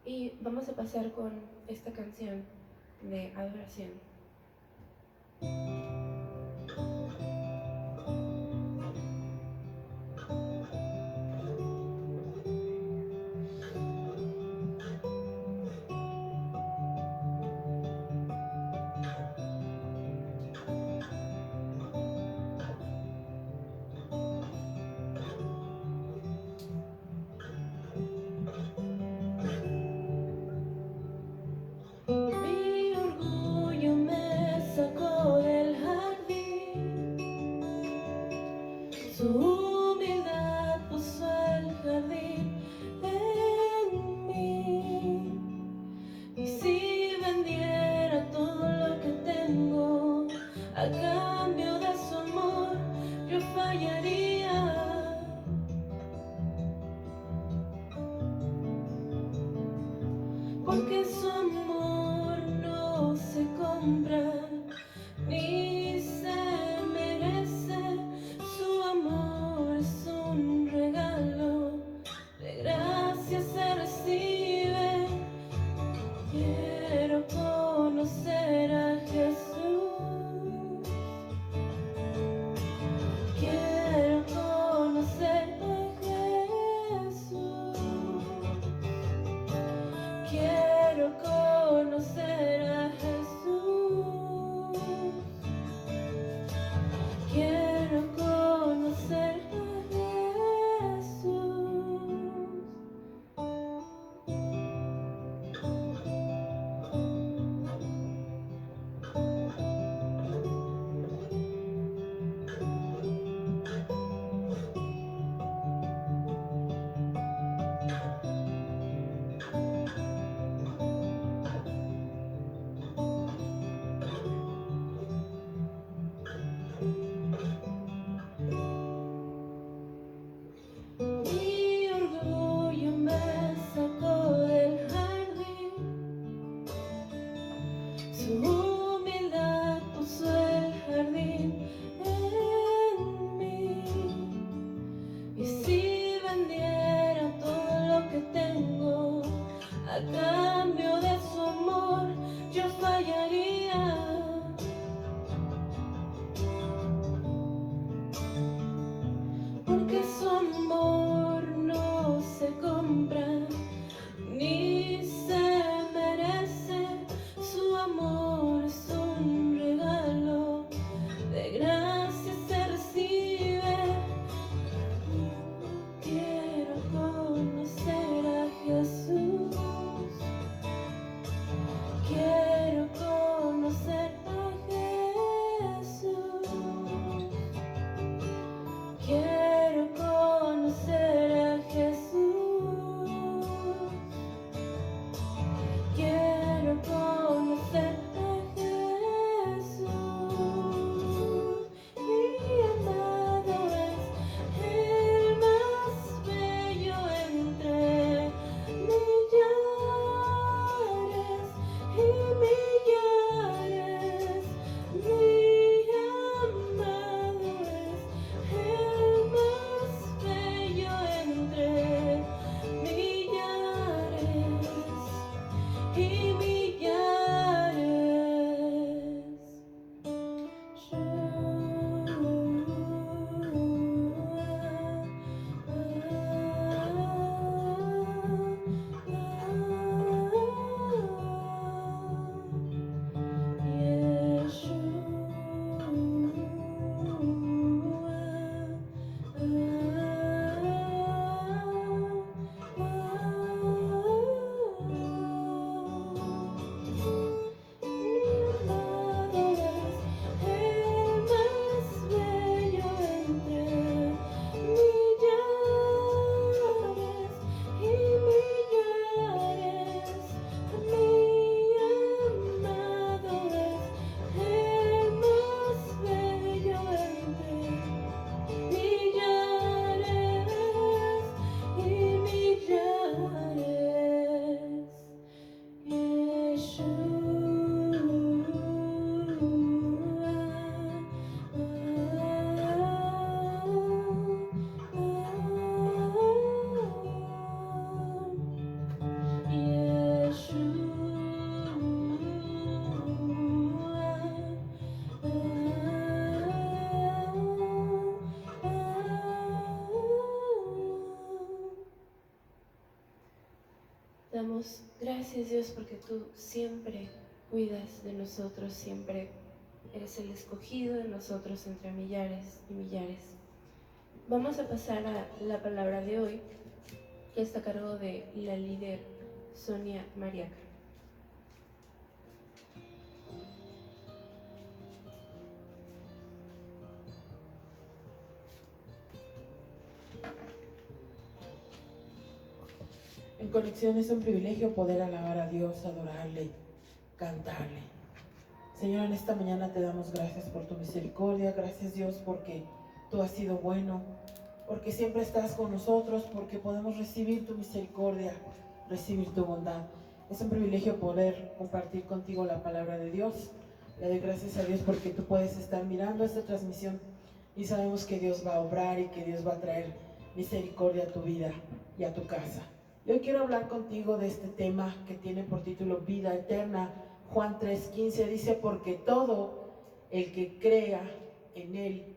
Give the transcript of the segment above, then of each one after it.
Y vamos a pasar con esta canción de adoración. Mi orgullo me sacó del jardín, su humildad puso el jardín en mí. Y si vendiera todo lo que tengo a cambio de su amor, yo fallaría. Porque su amor no se compra ni se merece. Su amor es un regalo, de gracia se recibe. Quiero conocer a Jesús. Quiero conocer a Jesús. Quiero conocer a Jesús. Quiero conocer a Jesús. Mi orgullo me sacó del jardín, su humildad puso el jardín en mí. Y si vendiera todo lo que tengo a cambio de su amor, yo fallaría. Porque su amor no se compra ni se merece. Su amor es un regalo, de gracia se recibe. Quiero conocer a Jesús. Damos gracias, Dios, porque tú siempre cuidas de nosotros, siempre eres el escogido de nosotros entre millares y millares. Vamos a pasar a la palabra de hoy, que está a cargo de la líder Sonia Mariaca. En conexión es un privilegio poder alabar a Dios, adorarle, cantarle. Señor, en esta mañana te damos gracias por tu misericordia. Gracias, Dios, porque tú has sido bueno, porque siempre estás con nosotros, porque podemos recibir tu misericordia, recibir tu bondad. Es un privilegio poder compartir contigo la palabra de Dios. Le doy gracias a Dios porque tú puedes estar mirando esta transmisión y sabemos que Dios va a obrar y que Dios va a traer misericordia a tu vida y a tu casa. Yo quiero hablar contigo de este tema que tiene por título Vida Eterna. Juan 3:15 dice, porque todo el que crea en Él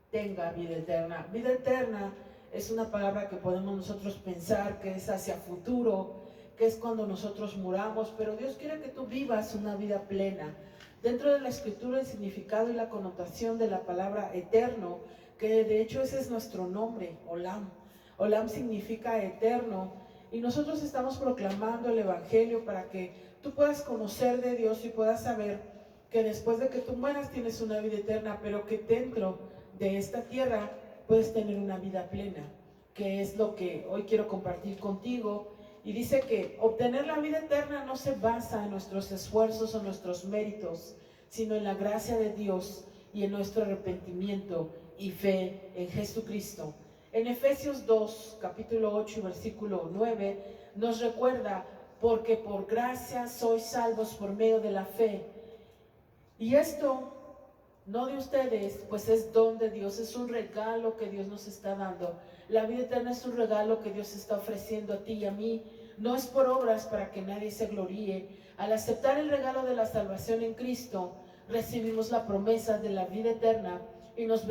tenga vida eterna. Vida eterna es una palabra que podemos nosotros pensar que es hacia futuro, que es cuando nosotros muramos, pero Dios quiere que tú vivas una vida plena. Dentro de la escritura, el significado y la connotación de la palabra eterno, que de hecho ese es nuestro nombre, Olam. Olam significa eterno. Y nosotros estamos proclamando el Evangelio para que tú puedas conocer de Dios y puedas saber que después de que tú mueras tienes una vida eterna, pero que dentro de esta tierra puedes tener una vida plena, que es lo que hoy quiero compartir contigo. Y dice que obtener la vida eterna no se basa en nuestros esfuerzos o nuestros méritos, sino en la gracia de Dios y en nuestro arrepentimiento y fe en Jesucristo. En Efesios 2, capítulo 8, versículo 9, nos recuerda, porque por gracia sois salvos por medio de la fe. Y esto no de ustedes, pues es don de Dios, es un regalo que Dios nos está dando. La vida eterna es un regalo que Dios está ofreciendo a ti y a mí. No es por obras para que nadie se gloríe. Al aceptar el regalo de la salvación en Cristo, recibimos la promesa de la vida eterna y nos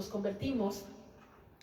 convertimos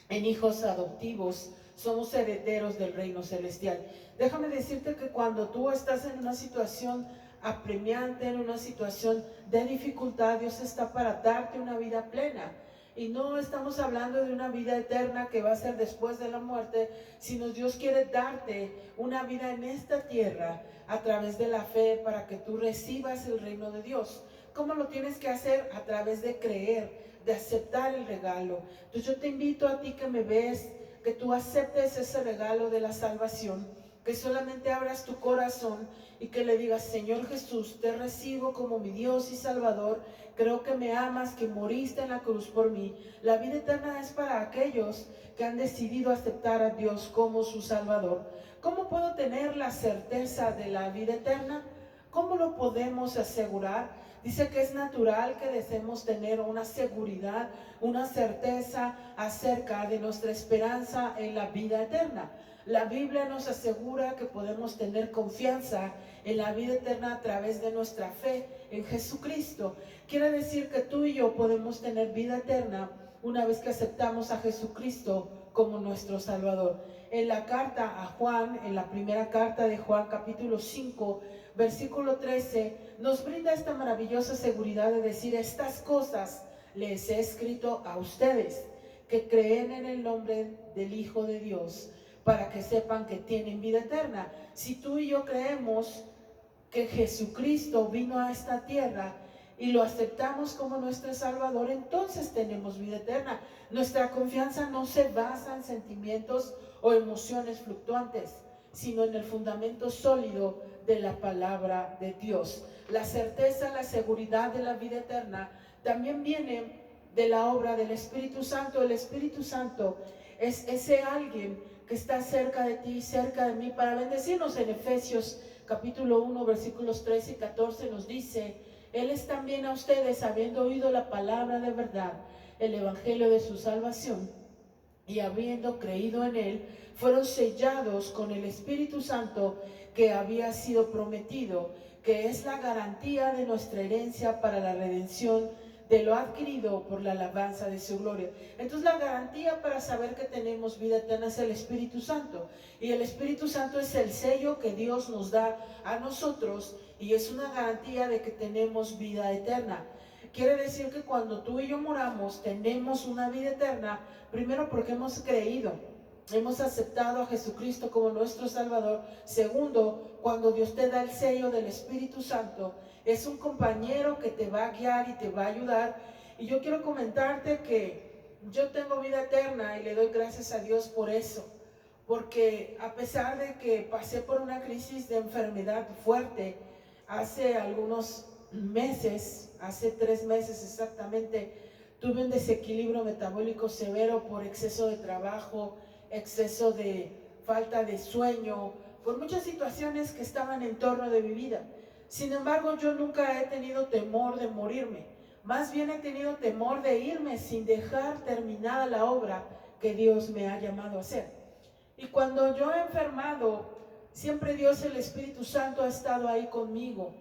en hijos adoptivos, somos herederos del reino celestial. Déjame decirte que cuando tú estás en una situación apremiante, en una situación de dificultad, Dios está para darte una vida plena. Y no estamos hablando de una vida eterna que va a ser después de la muerte, sino Dios quiere darte una vida en esta tierra a través de la fe para que tú recibas el reino de Dios. ¿Cómo lo tienes que hacer? A través de creer, de aceptar el regalo. Entonces yo te invito a ti que me ves, que tú aceptes ese regalo de la salvación, que solamente abras tu corazón y que le digas, Señor Jesús, te recibo como mi Dios y Salvador, creo que me amas, que moriste en la cruz por mí. La vida eterna es para aquellos que han decidido aceptar a Dios como su Salvador. ¿Cómo puedo tener la certeza de la vida eterna? ¿Cómo lo podemos asegurar? Dice que es natural que deseemos tener una seguridad, una certeza acerca de nuestra esperanza en la vida eterna. La Biblia nos asegura que podemos tener confianza en la vida eterna a través de nuestra fe en Jesucristo. Quiere decir que tú y yo podemos tener vida eterna una vez que aceptamos a Jesucristo como nuestro Salvador. En la carta a Juan, en la primera carta de Juan, capítulo 5, versículo 13, nos brinda esta maravillosa seguridad de decir, estas cosas les he escrito a ustedes, que creen en el nombre del Hijo de Dios, para que sepan que tienen vida eterna. Si tú y yo creemos que Jesucristo vino a esta tierra y lo aceptamos como nuestro Salvador, entonces tenemos vida eterna. Nuestra confianza no se basa en sentimientos o emociones fluctuantes, sino en el fundamento sólido de la palabra de Dios. La certeza, la seguridad de la vida eterna también viene de la obra del Espíritu Santo. El Espíritu Santo es ese alguien que está cerca de ti, cerca de mí, para bendecirnos. En Efesios capítulo 1, versículos 13 y 14 nos dice, Él es también a ustedes, habiendo oído la palabra de verdad, el evangelio de su salvación, y habiendo creído en Él, fueron sellados con el Espíritu Santo que había sido prometido, que es la garantía de nuestra herencia para la redención de lo adquirido por la alabanza de su gloria. Entonces la garantía para saber que tenemos vida eterna es el Espíritu Santo. Y el Espíritu Santo es el sello que Dios nos da a nosotros y es una garantía de que tenemos vida eterna. Quiere decir que cuando tú y yo moramos tenemos una vida eterna, primero porque hemos creído, hemos aceptado a Jesucristo como nuestro Salvador. Segundo, cuando Dios te da el sello del Espíritu Santo, es un compañero que te va a guiar y te va a ayudar. Y yo quiero comentarte que yo tengo vida eterna y le doy gracias a Dios por eso. Porque a pesar de que pasé por una crisis de enfermedad fuerte hace algunos meses, hace 3 meses exactamente, tuve un desequilibrio metabólico severo por exceso de trabajo, exceso de falta de sueño, por muchas situaciones que estaban en torno de mi vida. Sin embargo, yo nunca he tenido temor de morirme, más bien he tenido temor de irme sin dejar terminada la obra que Dios me ha llamado a hacer. Y cuando yo he enfermado, siempre Dios, el Espíritu Santo, ha estado ahí conmigo.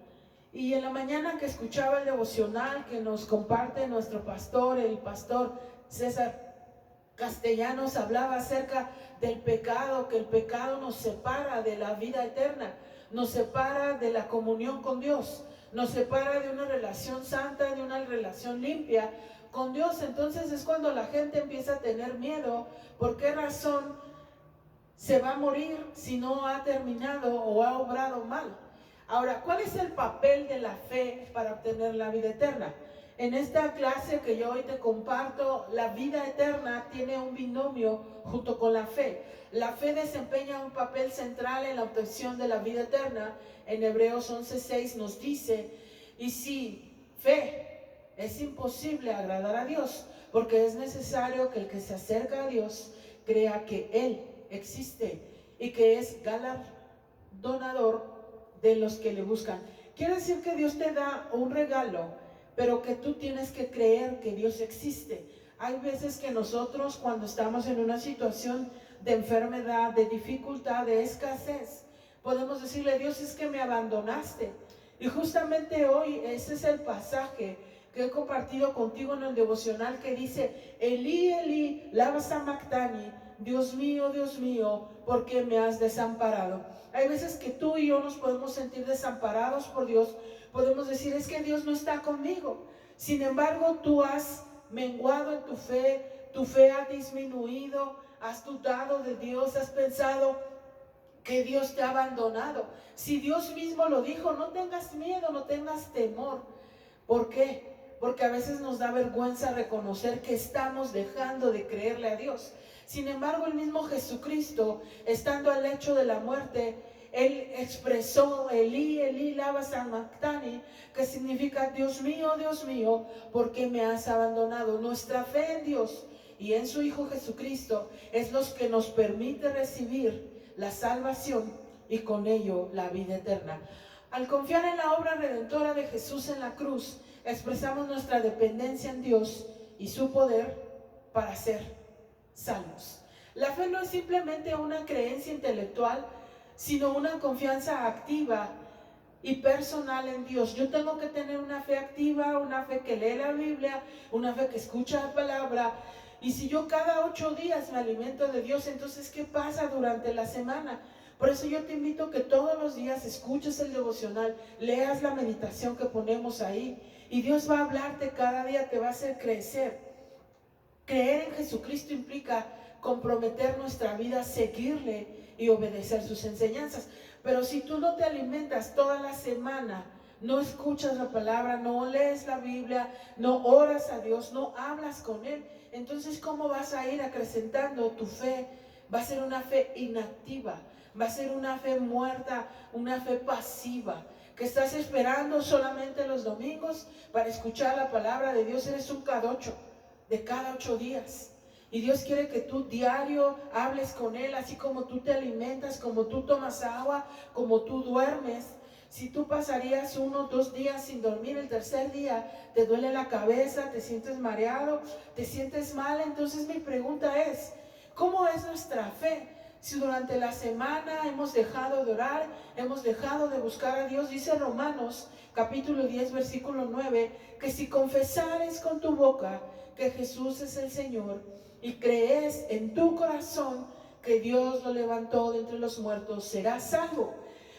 Y en la mañana que escuchaba el devocional que nos comparte nuestro pastor, el pastor César Castellanos, hablaba acerca del pecado, que el pecado nos separa de la vida eterna, nos separa de la comunión con Dios, nos separa de una relación santa, de una relación limpia con Dios. Entonces es cuando la gente empieza a tener miedo. ¿Por qué razón se va a morir si no ha terminado o ha obrado mal? Ahora, ¿cuál es el papel de la fe para obtener la vida eterna? En esta clase que yo hoy te comparto, la vida eterna tiene un binomio junto con la fe. La fe desempeña un papel central en la obtención de la vida eterna. En Hebreos 11:6 nos dice, y sin fe es imposible agradar a Dios, porque es necesario que el que se acerca a Dios crea que Él existe y que es galardonador de los que le buscan. Quiere decir que Dios te da un regalo, pero que tú tienes que creer que Dios existe. Hay veces que nosotros, cuando estamos en una situación de enfermedad, de dificultad, de escasez, podemos decirle: Dios, es que me abandonaste. Y justamente hoy ese es el pasaje que he compartido contigo en el devocional, que dice: Elí, Elí, lama sabactani, Dios mío, ¿por qué me has desamparado? Hay veces que tú y yo nos podemos sentir desamparados por Dios. Podemos decir: es que Dios no está conmigo. Sin embargo, tú has menguado en tu fe ha disminuido, has dudado de Dios, has pensado que Dios te ha abandonado. Si Dios mismo lo dijo: no tengas miedo, no tengas temor. ¿Por qué? Porque a veces nos da vergüenza reconocer que estamos dejando de creerle a Dios. Sin embargo, el mismo Jesucristo, estando al lecho de la muerte, Él expresó: Elí, Elí, lama sabactani, que significa: Dios mío, ¿por qué me has abandonado? Nuestra fe en Dios y en su Hijo Jesucristo es lo que nos permite recibir la salvación y con ello la vida eterna. Al confiar en la obra redentora de Jesús en la cruz, expresamos nuestra dependencia en Dios y su poder para ser salvos. La fe no es simplemente una creencia intelectual, sino una confianza activa y personal en Dios. Yo tengo que tener una fe activa, una fe que lee la Biblia, una fe que escucha la palabra. Y si yo cada 8 días me alimento de Dios, entonces ¿qué pasa durante la semana? Por eso yo te invito a que todos los días escuches el devocional, leas la meditación que ponemos ahí, y Dios va a hablarte cada día, te va a hacer crecer. Creer en Jesucristo implica comprometer nuestra vida, seguirle y obedecer sus enseñanzas. Pero si tú no te alimentas toda la semana, no escuchas la palabra, no lees la Biblia, no oras a Dios, no hablas con Él, entonces ¿cómo vas a ir acrecentando tu fe? Va a ser una fe inactiva, va a ser una fe muerta, una fe pasiva, que estás esperando solamente los domingos para escuchar la palabra de Dios. Eres un cadocho de cada 8 días. Y Dios quiere que tú diario hables con Él, así como tú te alimentas, como tú tomas agua, como tú duermes. Si tú pasarías 1 o 2 días sin dormir, el tercer día te duele la cabeza, te sientes mareado, te sientes mal. Entonces mi pregunta es: ¿cómo es nuestra fe? si durante la semana hemos dejado de orar, hemos dejado de buscar a Dios. Dice Romanos capítulo 10 versículo 9, que si confesares con tu boca que Jesús es el Señor y crees en tu corazón que Dios lo levantó de entre los muertos, serás salvo.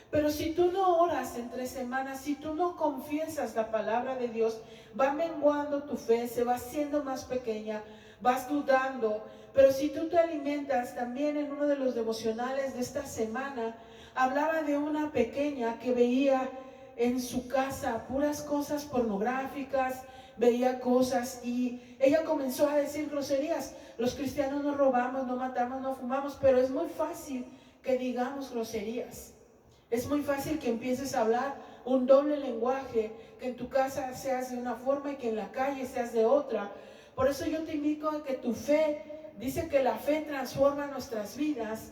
Pero si tú no oras entre semanas, si tú no confiesas la palabra de Dios, va menguando tu fe, se va haciendo más pequeña, vas dudando. Pero si tú te alimentas, también en uno de los devocionales de esta semana, hablaba de una pequeña que veía en su casa puras cosas pornográficas, veía cosas y ella comenzó a decir groserías. Los cristianos no robamos, no matamos, no fumamos, pero es muy fácil que digamos groserías. Es muy fácil que empieces a hablar un doble lenguaje, que en tu casa seas de una forma y que en la calle seas de otra. Por eso yo te invito a que tu fe, dice que la fe transforma nuestras vidas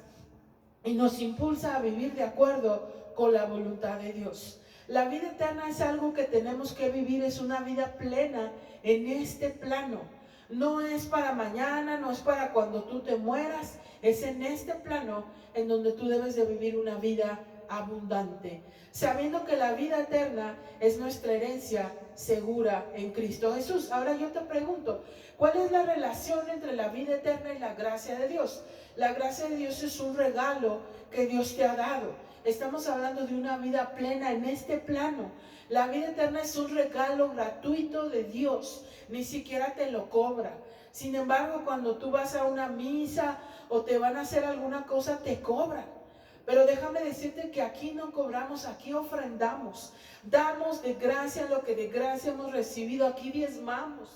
y nos impulsa a vivir de acuerdo con la voluntad de Dios. La vida eterna es algo que tenemos que vivir, es una vida plena en este plano. No es para mañana, no es para cuando tú te mueras, es en este plano en donde tú debes de vivir una vida abundante, sabiendo que la vida eterna es nuestra herencia segura en Cristo Jesús. Ahora yo te pregunto, ¿cuál es la relación entre la vida eterna y la gracia de Dios? La gracia de Dios es un regalo que Dios te ha dado. Estamos hablando de una vida plena en este plano. La vida eterna es un regalo gratuito de Dios, ni siquiera te lo cobra. Sin embargo, cuando tú vas a una misa o te van a hacer alguna cosa, te cobran. Pero déjame decirte que aquí no cobramos, aquí ofrendamos. Damos de gracia lo que de gracia hemos recibido, aquí diezmamos.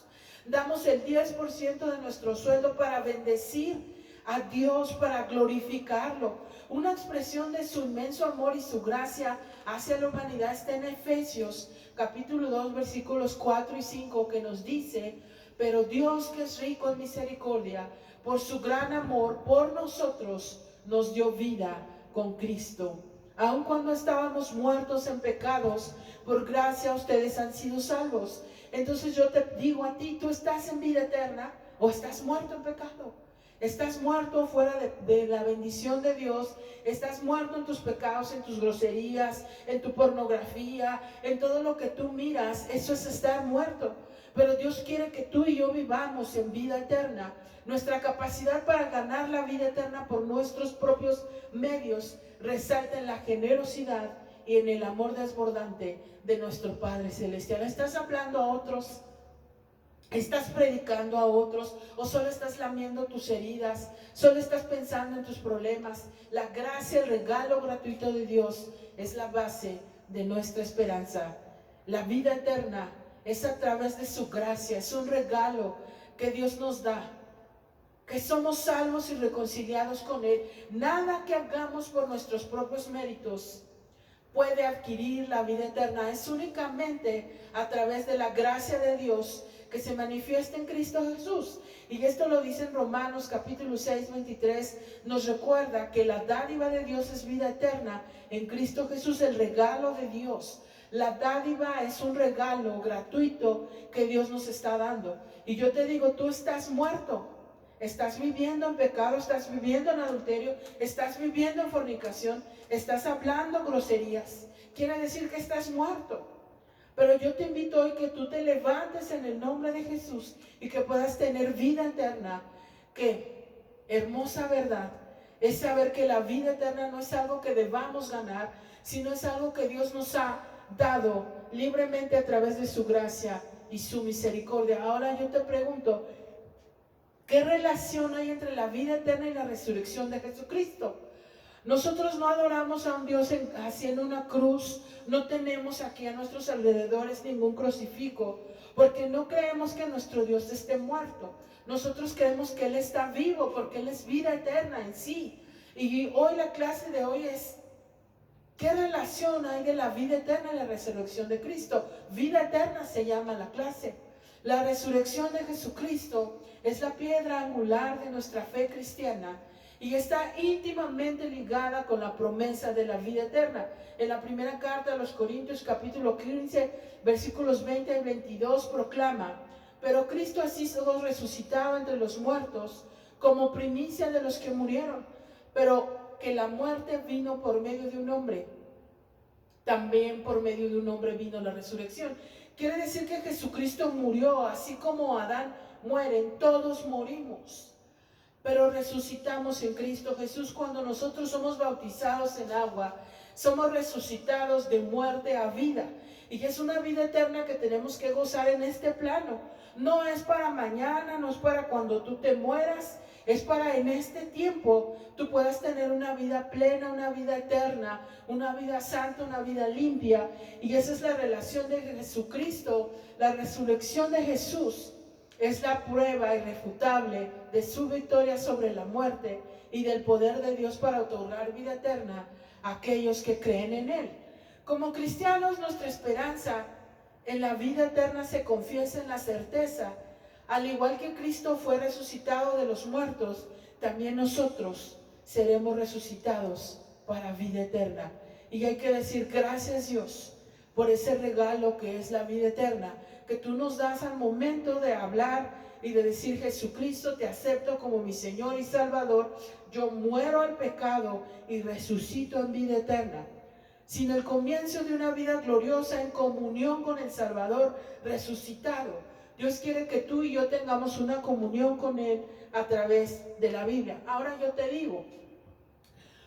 Damos el 10% de nuestro sueldo para bendecir a Dios, para glorificarlo. Una expresión de su inmenso amor y su gracia hacia la humanidad está en Efesios capítulo 2 versículos 4 y 5, que nos dice: pero Dios, que es rico en misericordia, por su gran amor por nosotros, nos dio vida con Cristo. Aun cuando estábamos muertos en pecados, por gracia ustedes han sido salvos. Entonces yo te digo a ti, ¿tú estás en vida eterna o estás muerto en pecado? Estás muerto fuera de la bendición de Dios. Estás muerto en tus pecados, en tus groserías, en tu pornografía, en todo lo que tú miras. Eso es estar muerto. Pero Dios quiere que tú y yo vivamos en vida eterna. Nuestra capacidad para ganar la vida eterna por nuestros propios medios resalta en la generosidad y en el amor desbordante de nuestro Padre Celestial. ¿Estás hablando a otros? ¿Estás predicando a otros? ¿O solo estás lamiendo tus heridas? ¿Solo estás pensando en tus problemas? La gracia, el regalo gratuito de Dios es la base de nuestra esperanza. La vida eterna es a través de su gracia, es un regalo que Dios nos da, que somos salvos y reconciliados con Él. Nada que hagamos por nuestros propios méritos puede adquirir la vida eterna. Es únicamente a través de la gracia de Dios que se manifiesta en Cristo Jesús. Y esto lo dice en Romanos capítulo 6, 23. Nos recuerda que la dádiva de Dios es vida eterna en Cristo Jesús, el regalo de Dios. La dádiva es un regalo gratuito que Dios nos está dando. Y yo te digo, tú estás muerto. Estás viviendo en pecado, estás viviendo en adulterio, estás viviendo en fornicación, estás hablando groserías. Quiere decir que estás muerto. Pero yo te invito hoy que tú te levantes en el nombre de Jesús y que puedas tener vida eterna. Que hermosa verdad es saber que la vida eterna no es algo que debamos ganar, sino es algo que Dios nos ha dado libremente a través de su gracia y su misericordia. Ahora yo te pregunto, ¿qué relación hay entre la vida eterna y la resurrección de Jesucristo? Nosotros no adoramos a un Dios así en una cruz, no tenemos aquí a nuestros alrededores ningún crucifijo, porque no creemos que nuestro Dios esté muerto. Nosotros creemos que Él está vivo, porque Él es vida eterna en sí. Y hoy la clase de hoy es: ¿qué relación hay de la vida eterna y la resurrección de Cristo? Vida eterna se llama la clase. La resurrección de Jesucristo es la piedra angular de nuestra fe cristiana y está íntimamente ligada con la promesa de la vida eterna. En la primera carta a los Corintios, capítulo 15, versículos 20 y 22, proclama: pero Cristo ha sido resucitado entre los muertos como primicia de los que murieron, pero que la muerte vino por medio de un hombre, también por medio de un hombre vino la resurrección. Quiere decir que Jesucristo murió, así como Adán mueren, todos morimos, pero resucitamos en Cristo Jesús. Cuando nosotros somos bautizados en agua, somos resucitados de muerte a vida, y es una vida eterna que tenemos que gozar en este plano. No es para mañana, no es para cuando tú te mueras, es para en este tiempo tú puedas tener una vida plena, una vida eterna, una vida santa, una vida limpia. Y esa es la relación de Jesucristo. La resurrección de Jesús es la prueba irrefutable de su victoria sobre la muerte y del poder de Dios para otorgar vida eterna a aquellos que creen en Él. Como cristianos, nuestra esperanza en la vida eterna se confiesa en la certeza. Al igual que Cristo fue resucitado de los muertos, también nosotros seremos resucitados para vida eterna. Y hay que decir gracias, Dios, por ese regalo que es la vida eterna, que tú nos das al momento de hablar y de decir: Jesucristo, te acepto como mi Señor y Salvador. Yo muero al pecado y resucito en vida eterna. Sin el comienzo de una vida gloriosa en comunión con el Salvador resucitado. Dios quiere que tú y yo tengamos una comunión con Él a través de la Biblia. Ahora yo te digo,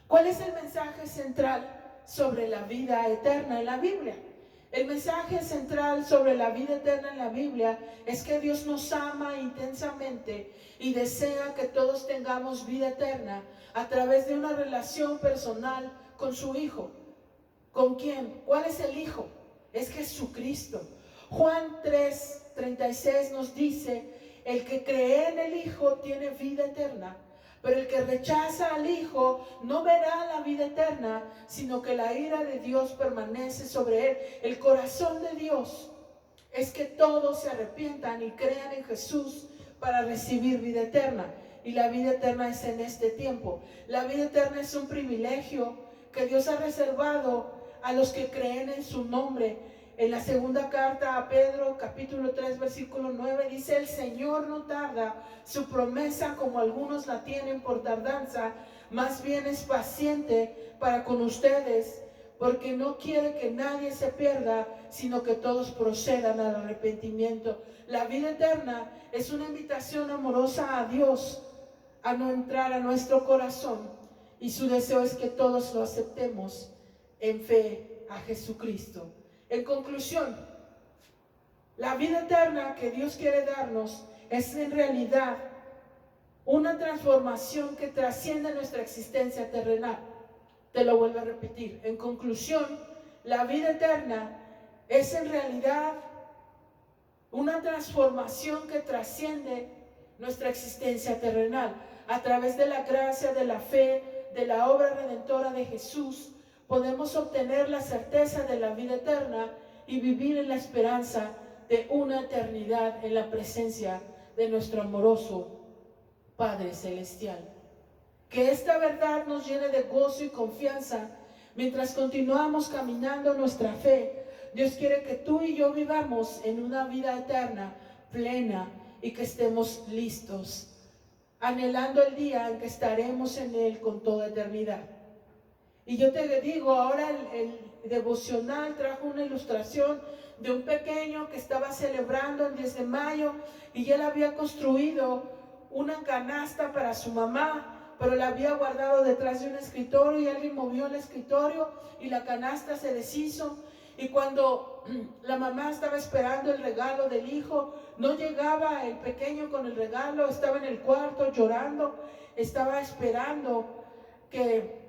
¿cuál es el mensaje central sobre la vida eterna en la Biblia? El mensaje central sobre la vida eterna en la Biblia es que Dios nos ama intensamente y desea que todos tengamos vida eterna a través de una relación personal con su Hijo. ¿Con quién? ¿Cuál es el Hijo? Es Jesucristo. Juan 3:36 nos dice: el que cree en el Hijo tiene vida eterna, pero el que rechaza al Hijo no verá la vida eterna, sino que la ira de Dios permanece sobre él. El corazón de Dios es que todos se arrepientan y crean en Jesús para recibir vida eterna. Y la vida eterna es en este tiempo. La vida eterna es un privilegio que Dios ha reservado a los que creen en su nombre. En la segunda carta a Pedro, capítulo 3, versículo 9, dice: el Señor no tarda su promesa como algunos la tienen por tardanza, más bien es paciente para con ustedes, porque no quiere que nadie se pierda, sino que todos procedan al arrepentimiento. La vida eterna es una invitación amorosa a Dios a no entrar a nuestro corazón, y su deseo es que todos lo aceptemos en fe a Jesucristo. En conclusión, la vida eterna que Dios quiere darnos es en realidad una transformación que trasciende nuestra existencia terrenal. Te lo vuelvo a repetir. En conclusión, la vida eterna es en realidad una transformación que trasciende nuestra existencia terrenal. A través de la gracia, de la fe, de la obra redentora de Jesús, podemos obtener la certeza de la vida eterna y vivir en la esperanza de una eternidad en la presencia de nuestro amoroso Padre Celestial. Que esta verdad nos llene de gozo y confianza mientras continuamos caminando nuestra fe. Dios quiere que tú y yo vivamos en una vida eterna, plena, y que estemos listos, anhelando el día en que estaremos en Él con toda eternidad. Y yo te digo, ahora el devocional trajo una ilustración de un pequeño que estaba celebrando el 10 de mayo y él había construido una canasta para su mamá, pero la había guardado detrás de un escritorio y alguien movió el escritorio y la canasta se deshizo. Y cuando la mamá estaba esperando el regalo del hijo, no llegaba el pequeño con el regalo, estaba en el cuarto llorando, estaba esperando que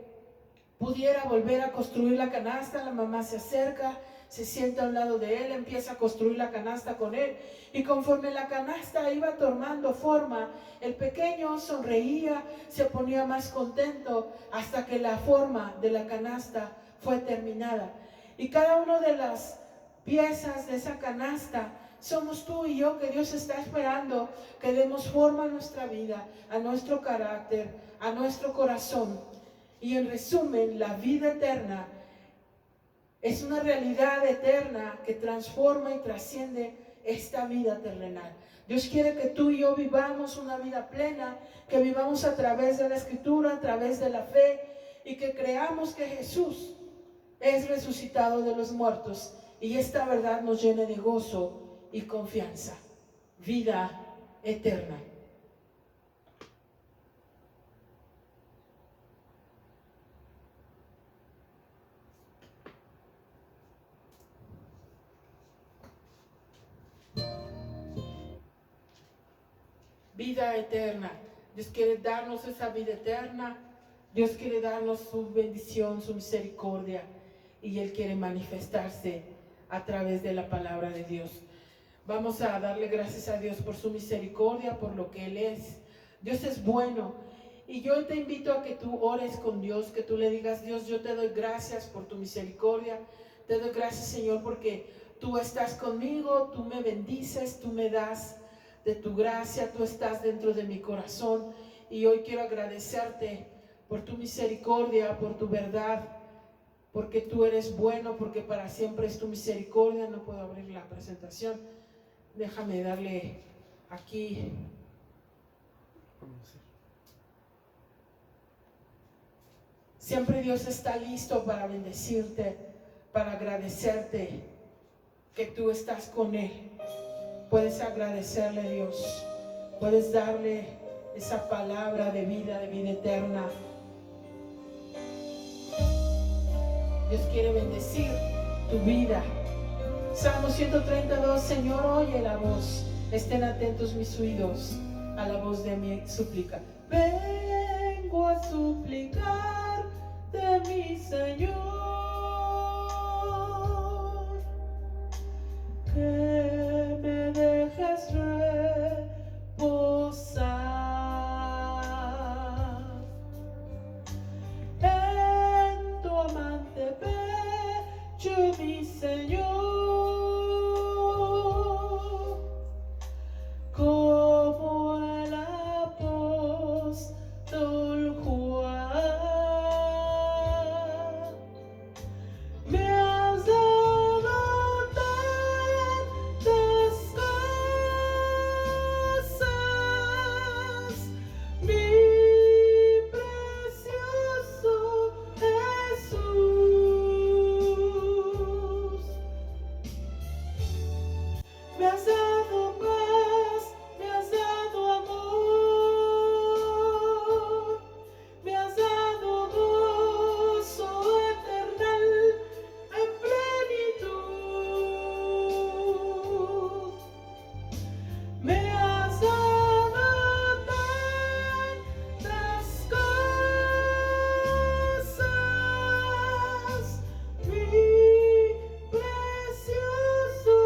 pudiera volver a construir la canasta. La mamá se acerca, se sienta a un lado de él, empieza a construir la canasta con él, y conforme la canasta iba tomando forma, el pequeño sonreía, se ponía más contento, hasta que la forma de la canasta fue terminada. Y cada una de las piezas de esa canasta somos tú y yo, que Dios está esperando que demos forma a nuestra vida, a nuestro carácter, a nuestro corazón. Y en resumen, la vida eterna es una realidad eterna que transforma y trasciende esta vida terrenal. Dios quiere que tú y yo vivamos una vida plena, que vivamos a través de la Escritura, a través de la fe, y que creamos que Jesús es resucitado de los muertos, y esta verdad nos llene de gozo y confianza. Vida eterna. Vida eterna. Dios quiere darnos esa vida eterna. Dios quiere darnos su bendición, su misericordia. Y Él quiere manifestarse a través de la palabra de Dios. Vamos a darle gracias a Dios por su misericordia, por lo que Él es. Dios es bueno. Y yo te invito a que tú ores con Dios, que tú le digas: Dios, yo te doy gracias por tu misericordia. Te doy gracias, Señor, porque tú estás conmigo, tú me bendices, tú me das de tu gracia, tú estás dentro de mi corazón. Y hoy quiero agradecerte por tu misericordia, por tu verdad, porque tú eres bueno, porque para siempre es tu misericordia. No puedo abrir la presentación. Déjame darle aquí. Siempre Dios está listo para bendecirte, para agradecerte que tú estás con Él. Puedes agradecerle a Dios, puedes darle esa palabra de vida eterna. Dios quiere bendecir tu vida. Salmo 132, Señor, oye la voz, estén atentos mis oídos a la voz de mi súplica. Vengo a suplicar de mi Señor, que me dejes reposar en tu amante pecho, mi Señor, como el apóstol Juan. Me has dado tantas cosas, mi precioso Jesús. Me has dado paz, me has dado amor, me has dado gozo eternal en plenitud. Me has dado tantas cosas, mi precioso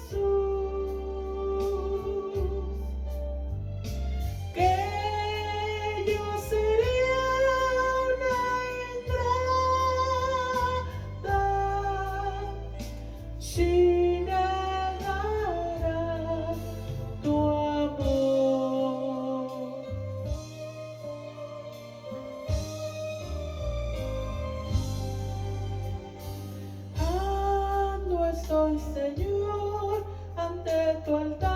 Jesús, que yo sería una ingrata si negara tu amor. Ando estoy, Señor, ante tu altar.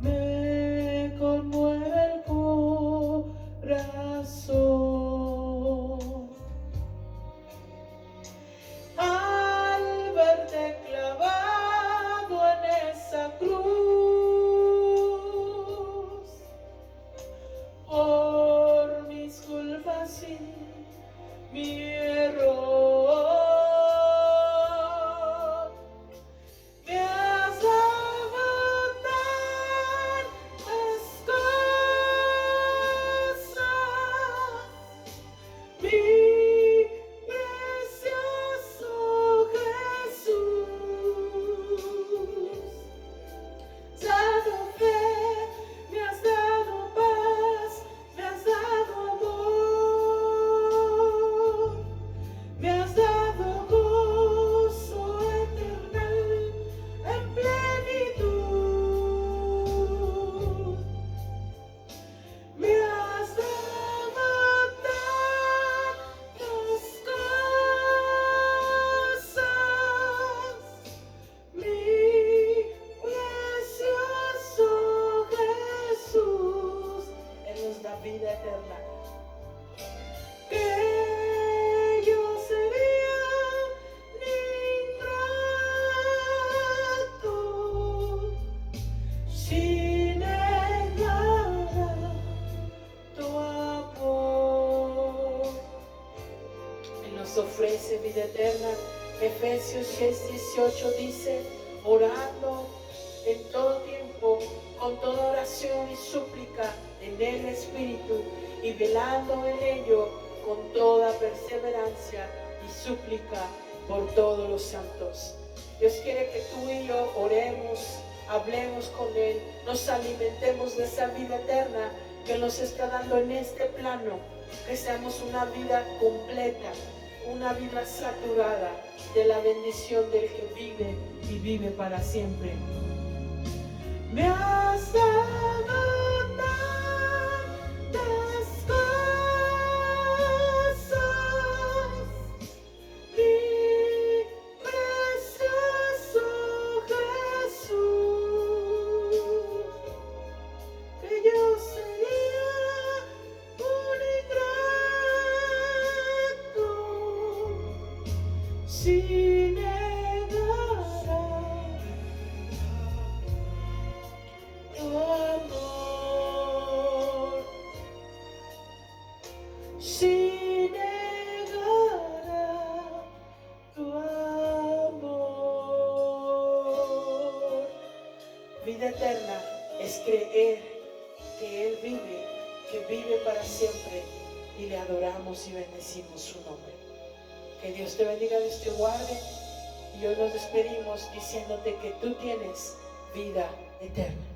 Me conmueve el corazón al verte clavado en esa cruz, por mis culpas y mi error. Me has dado tantas cosas, nos ofrece vida eterna. Efesios 6:18 dice: orando en todo tiempo, con toda oración y súplica en el Espíritu, y velando en ello con toda perseverancia y súplica por todos los santos. Dios quiere que tú y yo oremos, hablemos con Él, nos alimentemos de esa vida eterna que nos está dando en este plano, que seamos una vida completa, una vida saturada de la bendición del que vive y vive para siempre. Me has dado tantas cosas, mi precioso Jesús, que yo sería un ingrato si negara tu amor, si negara tu amor. Vida eterna es creer que Él vive, que vive para siempre, y le adoramos y bendecimos su nombre. Que Dios te bendiga, Dios te guarde, y hoy nos despedimos diciéndote que tú tienes vida eterna.